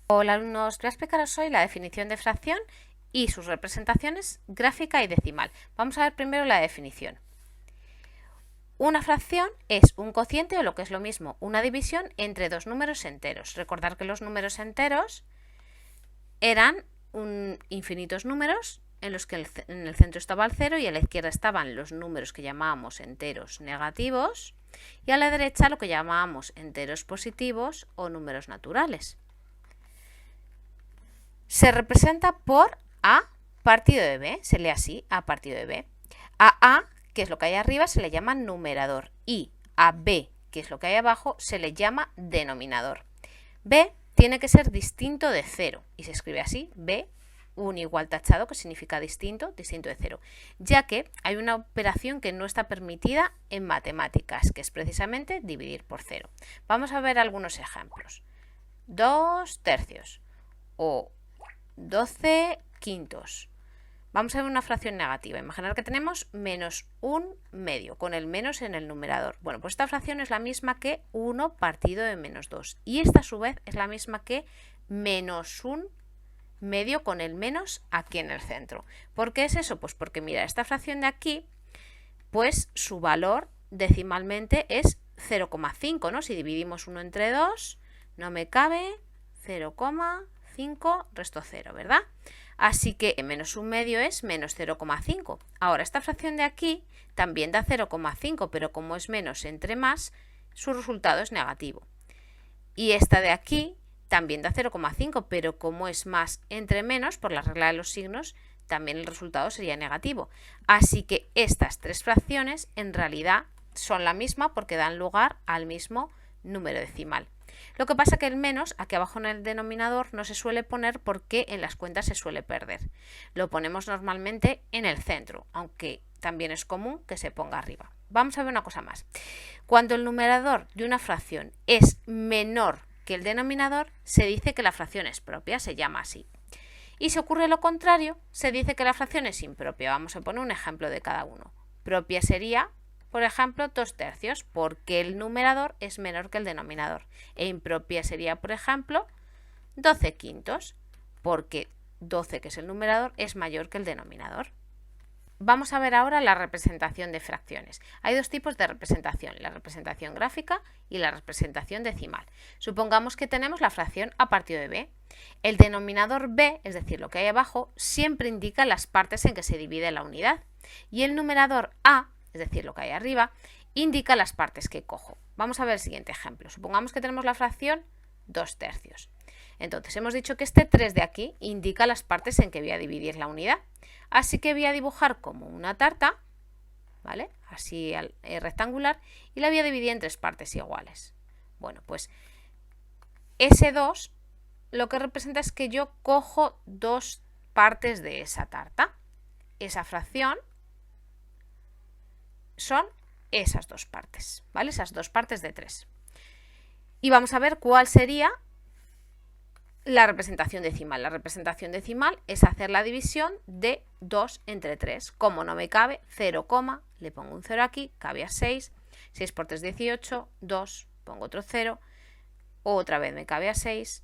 Hola alumnos, voy a explicaros hoy la definición de fracción y sus representaciones gráfica y decimal. Vamos a ver primero la definición. Una fracción es un cociente o lo que es lo mismo, una división entre dos números enteros. Recordad que los números enteros eran infinitos números en los que en el centro estaba el 0 y a la izquierda estaban los números que llamábamos enteros negativos y a la derecha lo que llamábamos enteros positivos o números naturales. Se representa por A partido de B, se lee así, A partido de B. A A, que es lo que hay arriba, se le llama numerador y a B, que es lo que hay abajo, se le llama denominador. B tiene que ser distinto de 0 y se escribe así, B, un igual tachado, que significa distinto, distinto de 0, ya que hay una operación que no está permitida en matemáticas, que es precisamente dividir por 0. Vamos a ver algunos ejemplos. 2 tercios o 12 quintos. Vamos a ver una fracción negativa. Imaginar que tenemos menos un medio, con el menos en el numerador. Bueno, pues esta fracción es la misma que 1 partido de menos 2. Y esta a su vez es la misma que menos un medio con el menos aquí en el centro. ¿Por qué es eso? Pues porque mira, esta fracción de aquí, pues su valor decimalmente es 0,5, ¿no? Si dividimos 1 entre 2, no me cabe 0,5, resto 0, ¿verdad? Así que menos un medio es menos 0,5. Ahora, esta fracción de aquí también da 0,5, pero como es menos entre más, su resultado es negativo. Y esta de aquí también da 0,5, pero como es más entre menos, por la regla de los signos, también el resultado sería negativo. Así que estas tres fracciones en realidad son la misma porque dan lugar al mismo número decimal. Lo que pasa que el menos aquí abajo en el denominador no se suele poner porque en las cuentas se suele perder. Lo ponemos normalmente en el centro, aunque también es común que se ponga arriba. Vamos a ver una cosa más. Cuando el numerador de una fracción es menor que el denominador, se dice que la fracción es propia, se llama así. Y si ocurre lo contrario, se dice que la fracción es impropia. Vamos a poner un ejemplo de cada uno. Propia sería, por ejemplo, 2 tercios, porque el numerador es menor que el denominador. E impropia sería, por ejemplo, 12 quintos, porque 12, que es el numerador, es mayor que el denominador. Vamos a ver ahora la representación de fracciones. Hay dos tipos de representación, la representación gráfica y la representación decimal. Supongamos que tenemos la fracción a partido de b. El denominador b, es decir, lo que hay abajo, siempre indica las partes en que se divide la unidad. Y el numerador a, es decir, lo que hay arriba, indica las partes que cojo. Vamos a ver el siguiente ejemplo. Supongamos que tenemos la fracción 2 tercios. Entonces hemos dicho que este 3 de aquí indica las partes en que voy a dividir la unidad. Así que voy a dibujar como una tarta, ¿vale? Así rectangular, y la voy a dividir en tres partes iguales. Bueno, pues ese 2 lo que representa es que yo cojo dos partes de esa tarta. Esa fracción son esas dos partes, ¿vale? Esas dos partes de 3. Y vamos a ver cuál sería la representación decimal. La representación decimal es hacer la división de 2 entre 3. Como no me cabe, 0, le pongo un 0 aquí, cabe a 6. 6 por 3, 18, 2, pongo otro 0. Otra vez me cabe a 6,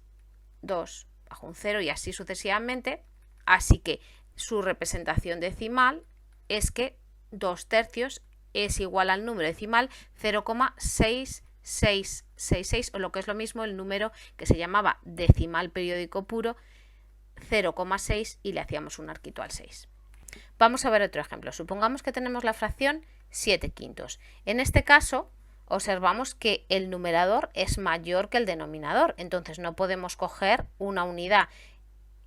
2, bajo un 0 y así sucesivamente. Así que su representación decimal es que 2 tercios es igual al número decimal 0,6666 o lo que es lo mismo el número que se llamaba decimal periódico puro 0,6 y le hacíamos un arquito al 6. Vamos a ver otro ejemplo. Supongamos que tenemos la fracción 7 quintos. En este caso observamos que el numerador es mayor que el denominador, entonces no podemos coger una unidad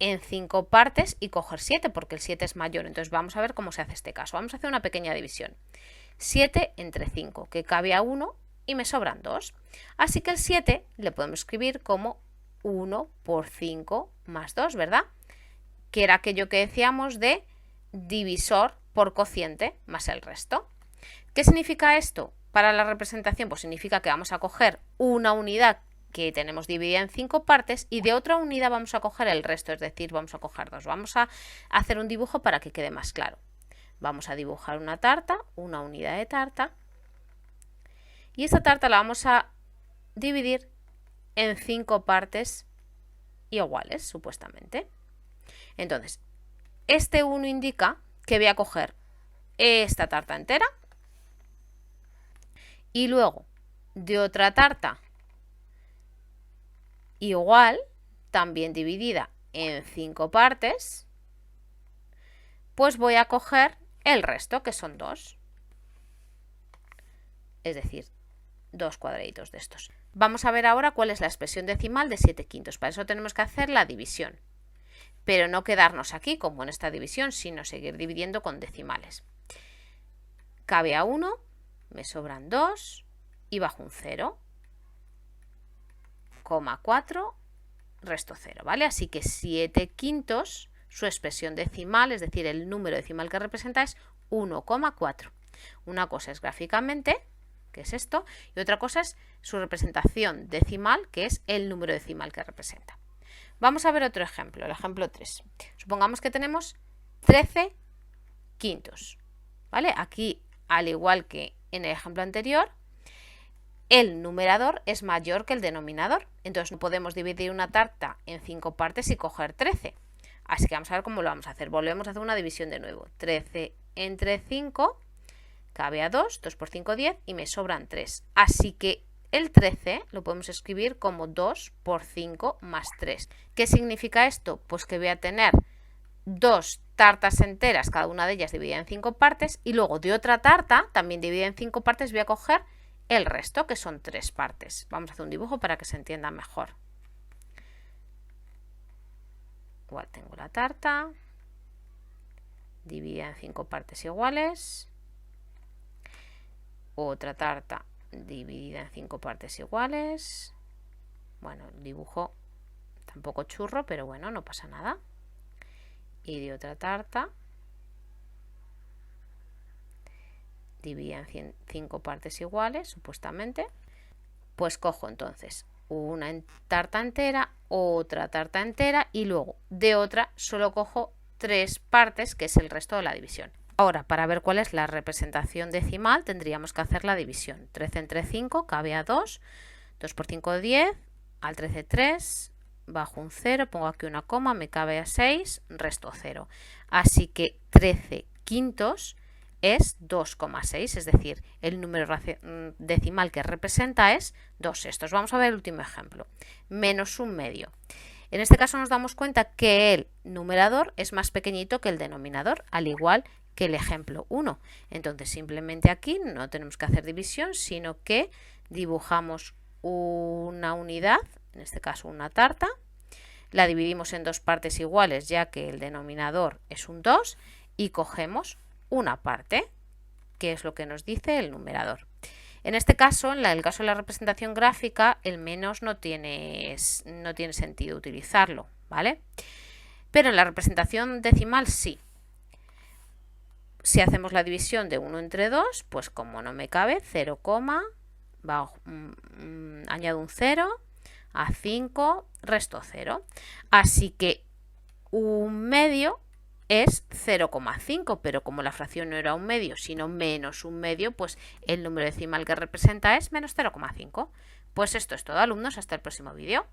en 5 partes y coger 7 porque el 7 es mayor. Entonces vamos a ver cómo se hace este caso. Vamos a hacer una pequeña división. 7 entre 5, que cabe a 1 y me sobran 2. Así que el 7 le podemos escribir como 1 por 5 más 2, ¿verdad? Que era aquello que decíamos de divisor por cociente más el resto. ¿Qué significa esto para la representación? Pues significa que vamos a coger una unidad que tenemos dividida en 5 partes y de otra unidad vamos a coger el resto, es decir, vamos a coger 2. Vamos a hacer un dibujo para que quede más claro. Vamos a dibujar una tarta, una unidad de tarta, y esta tarta la vamos a dividir en 5 partes iguales, supuestamente. Entonces, este 1 indica que voy a coger esta tarta entera y luego de otra tarta igual, también dividida en 5 partes, pues voy a coger el resto, que son 2. Es decir, 2 cuadraditos de estos. Vamos a ver ahora cuál es la expresión decimal de 7/5. Para eso tenemos que hacer la división. Pero no quedarnos aquí como en esta división, sino seguir dividiendo con decimales. Cabe a 1, me sobran 2 y bajo un 0, 4, resto 0, ¿vale? Así que 7/5, su expresión decimal, es decir, el número decimal que representa es 1,4. Una cosa es gráficamente, que es esto, y otra cosa es su representación decimal, que es el número decimal que representa. Vamos a ver otro ejemplo, el ejemplo 3. Supongamos que tenemos 13/5, ¿vale? Aquí, al igual que en el ejemplo anterior, el numerador es mayor que el denominador. Entonces no podemos dividir una tarta en 5 partes y coger 13. Así que vamos a ver cómo lo vamos a hacer. Volvemos a hacer una división de nuevo. 13 entre 5 cabe a 2, 2 por 5, 10 y me sobran 3. Así que el 13 lo podemos escribir como 2 por 5 más 3. ¿Qué significa esto? Pues que voy a tener 2 tartas enteras, cada una de ellas dividida en 5 partes, y luego de otra tarta, también dividida en 5 partes, voy a coger el resto, que son 3 partes. Vamos a hacer un dibujo para que se entienda mejor. Igual tengo la tarta, dividida en 5 partes iguales. Otra tarta dividida en 5 partes iguales. Bueno, el dibujo tampoco churro, pero bueno, no pasa nada. Y de otra tarta dividida en 5 partes iguales, supuestamente. Pues cojo entonces una tarta entera, otra tarta entera y luego de otra solo cojo 3 partes, que es el resto de la división. Ahora, para ver cuál es la representación decimal, tendríamos que hacer la división. 13 entre 5 cabe a 2, 2 por 5, 10, al 13, 3, bajo un 0, pongo aquí una coma, me cabe a 6, resto 0. Así que 13/5 es 2,6, es decir, el número decimal que representa es 2/6. Vamos a ver el último ejemplo, menos un medio. En este caso nos damos cuenta que el numerador es más pequeñito que el denominador, al igual que el ejemplo 1. Entonces simplemente aquí no tenemos que hacer división, sino que dibujamos una unidad, en este caso una tarta, la dividimos en 2 partes iguales ya que el denominador es un 2 y cogemos una parte, que es lo que nos dice el numerador. En este caso, en el caso de la representación gráfica, el menos no tiene sentido utilizarlo, ¿vale? Pero en la representación decimal sí. Si hacemos la división de 1 entre 2, pues como no me cabe, 0, añado un 0, a 5, resto 0. Así que un medio es 0,5, pero como la fracción no era un medio, sino menos un medio, pues el número decimal que representa es menos 0,5. Pues esto es todo, alumnos, hasta el próximo vídeo.